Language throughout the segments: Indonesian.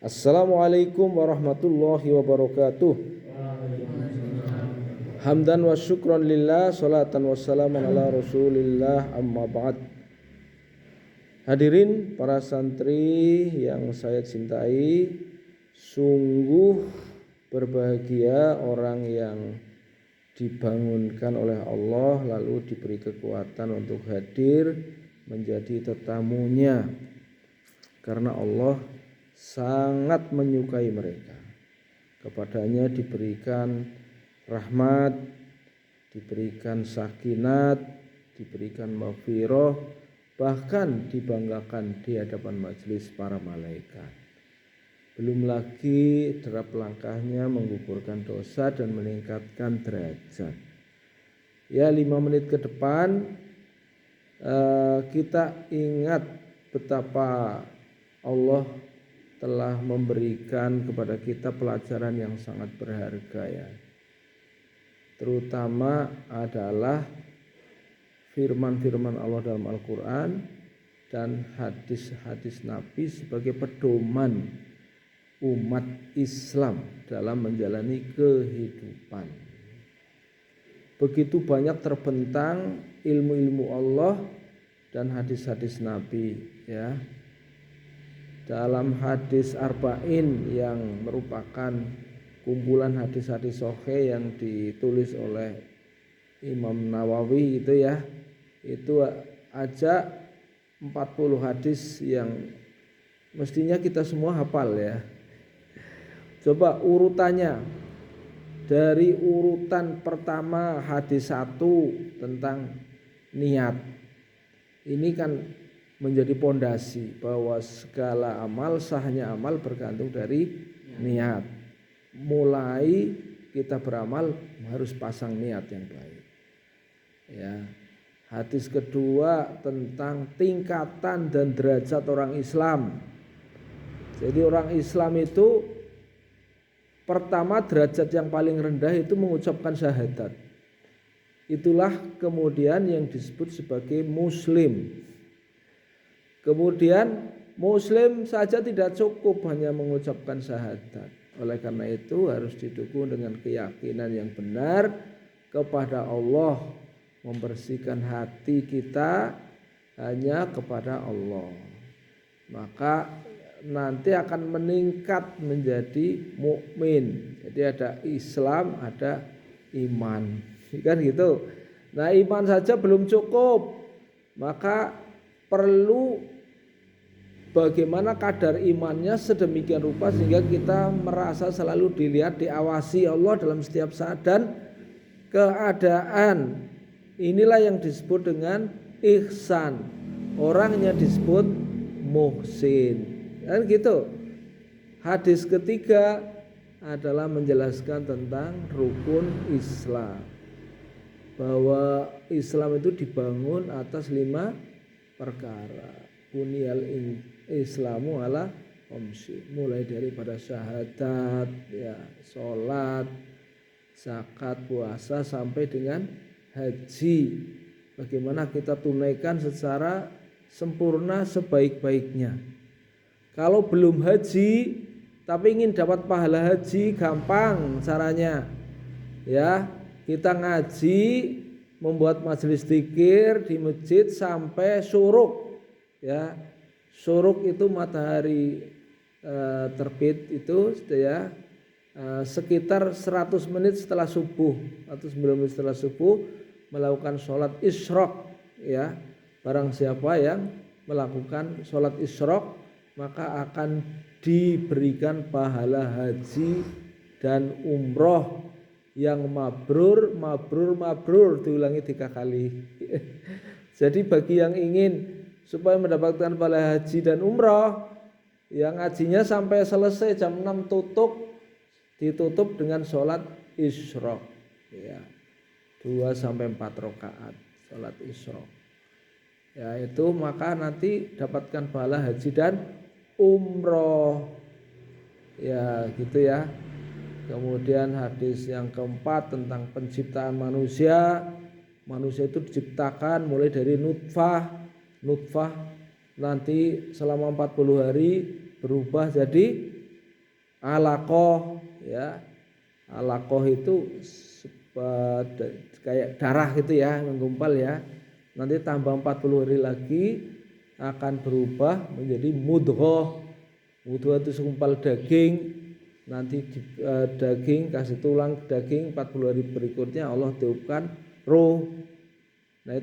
Assalamualaikum warahmatullahi wabarakatuh. Hamdan wa syukran lillah, salatan wassalaman ala rasulillah, amma ba'd. Hadirin para santri yang saya cintai, sungguh berbahagia orang yang dibangunkan oleh Allah lalu diberi kekuatan untuk hadir menjadi tetamunya, karena Allah sangat menyukai mereka. Kepadanya diberikan rahmat, diberikan sakinat, diberikan maghfirah, bahkan dibanggakan di hadapan majelis para malaikat. Belum lagi derap langkahnya menggugurkan dosa dan meningkatkan derajat. Ya, 5 menit ke depan kita ingat betapa Allah telah memberikan kepada kita pelajaran yang sangat berharga, ya. Terutama adalah firman-firman Allah dalam Al-Quran dan hadis-hadis Nabi sebagai pedoman umat Islam dalam menjalani kehidupan. Begitu banyak terbentang ilmu-ilmu Allah dan hadis-hadis Nabi, ya. Dalam hadis Arba'in yang merupakan kumpulan hadis-hadis sahih yang ditulis oleh Imam Nawawi itu, ya, itu aja 40 hadis yang mestinya kita semua hafal, ya. Coba urutannya, dari urutan pertama hadis 1 tentang niat. Ini kan menjadi pondasi bahwa segala amal, sahnya amal bergantung dari niat. Mulai kita beramal harus pasang niat yang baik, ya. Hadis kedua tentang tingkatan dan derajat orang Islam. Jadi orang Islam itu pertama, derajat yang paling rendah itu mengucapkan syahadat. Itulah kemudian yang disebut sebagai muslim. Kemudian muslim saja tidak cukup hanya mengucapkan syahadat. Oleh karena itu harus didukung dengan keyakinan yang benar kepada Allah, membersihkan hati kita hanya kepada Allah. Maka nanti akan meningkat menjadi mukmin. Jadi ada Islam, ada iman, kan gitu. Nah, iman saja belum cukup, maka perlu bagaimana kadar imannya sedemikian rupa sehingga kita merasa selalu dilihat, diawasi Allah dalam setiap saat dan keadaan. Inilah yang disebut dengan ihsan. Orangnya disebut muhsin. Kan gitu. Hadis ketiga adalah menjelaskan tentang rukun Islam. Bahwa Islam itu dibangun atas 5 perkara. Bunyal Islamu ala khamsi, mulai daripada syahadat, ya, sholat, zakat, puasa sampai dengan haji. Bagaimana kita tunaikan secara sempurna sebaik-baiknya. Kalau belum haji tapi ingin dapat pahala haji, gampang caranya. Ya, kita ngaji, membuat majelis dzikir di masjid sampai syuruk. Ya, syuruk itu matahari terbit itu, ya, sekitar 100 menit setelah subuh atau 9 menit setelah subuh melakukan sholat isyraq, ya. Barang siapa yang melakukan sholat isyraq maka akan diberikan pahala haji dan umroh yang mabrur, diulangi 3 kali. Jadi bagi yang ingin supaya mendapatkan pahala haji dan umroh, yang ngajinya sampai selesai jam 6 ditutup dengan sholat isyraq, ya, 2-4 rakaat sholat isyraq, ya, itu maka nanti dapatkan pahala haji dan umroh, ya, gitu, ya. Kemudian hadis yang keempat tentang penciptaan manusia. Manusia itu diciptakan mulai dari nutfah nanti selama 40 hari berubah jadi alaqah ya. Alaqah itu kayak darah gitu ya, menggumpal ya. Nanti tambah 40 hari lagi akan berubah menjadi mudghah. Mudghah itu segumpal daging. Nanti daging kasih tulang daging, 40 hari berikutnya Allah tiupkan roh. Nah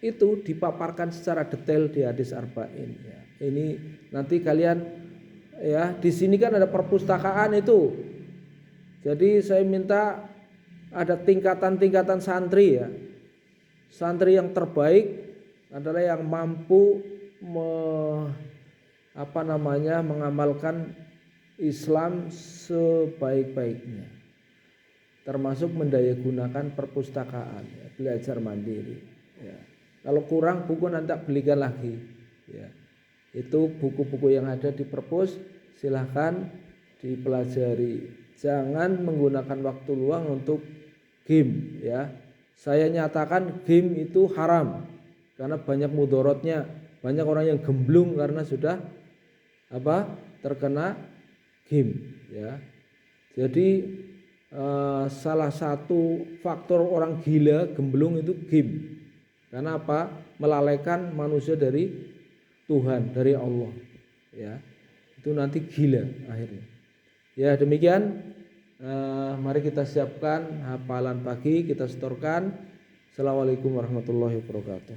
itu dipaparkan secara detail di hadis arba'in ya. Ini nanti kalian ya, di sini kan ada perpustakaan itu. Jadi saya minta ada tingkatan-tingkatan santri ya. Santri yang terbaik adalah yang mampu mengamalkan Islam sebaik-baiknya. Termasuk mendayagunakan perpustakaan ya, belajar mandiri ya. Kalau kurang buku nanti belikan lagi ya. Itu buku-buku yang ada di perpus silahkan dipelajari. Jangan menggunakan waktu luang untuk game ya. Saya nyatakan game itu haram karena banyak mudorotnya. Banyak orang yang gemblung karena sudah terkena game ya. Jadi salah satu faktor orang gila gemblung itu game. Karena apa? Melalaikan manusia dari Tuhan, dari Allah ya. Itu nanti gila akhirnya. Ya demikian, mari kita siapkan hafalan pagi, kita setorkan. Assalamualaikum warahmatullahi wabarakatuh.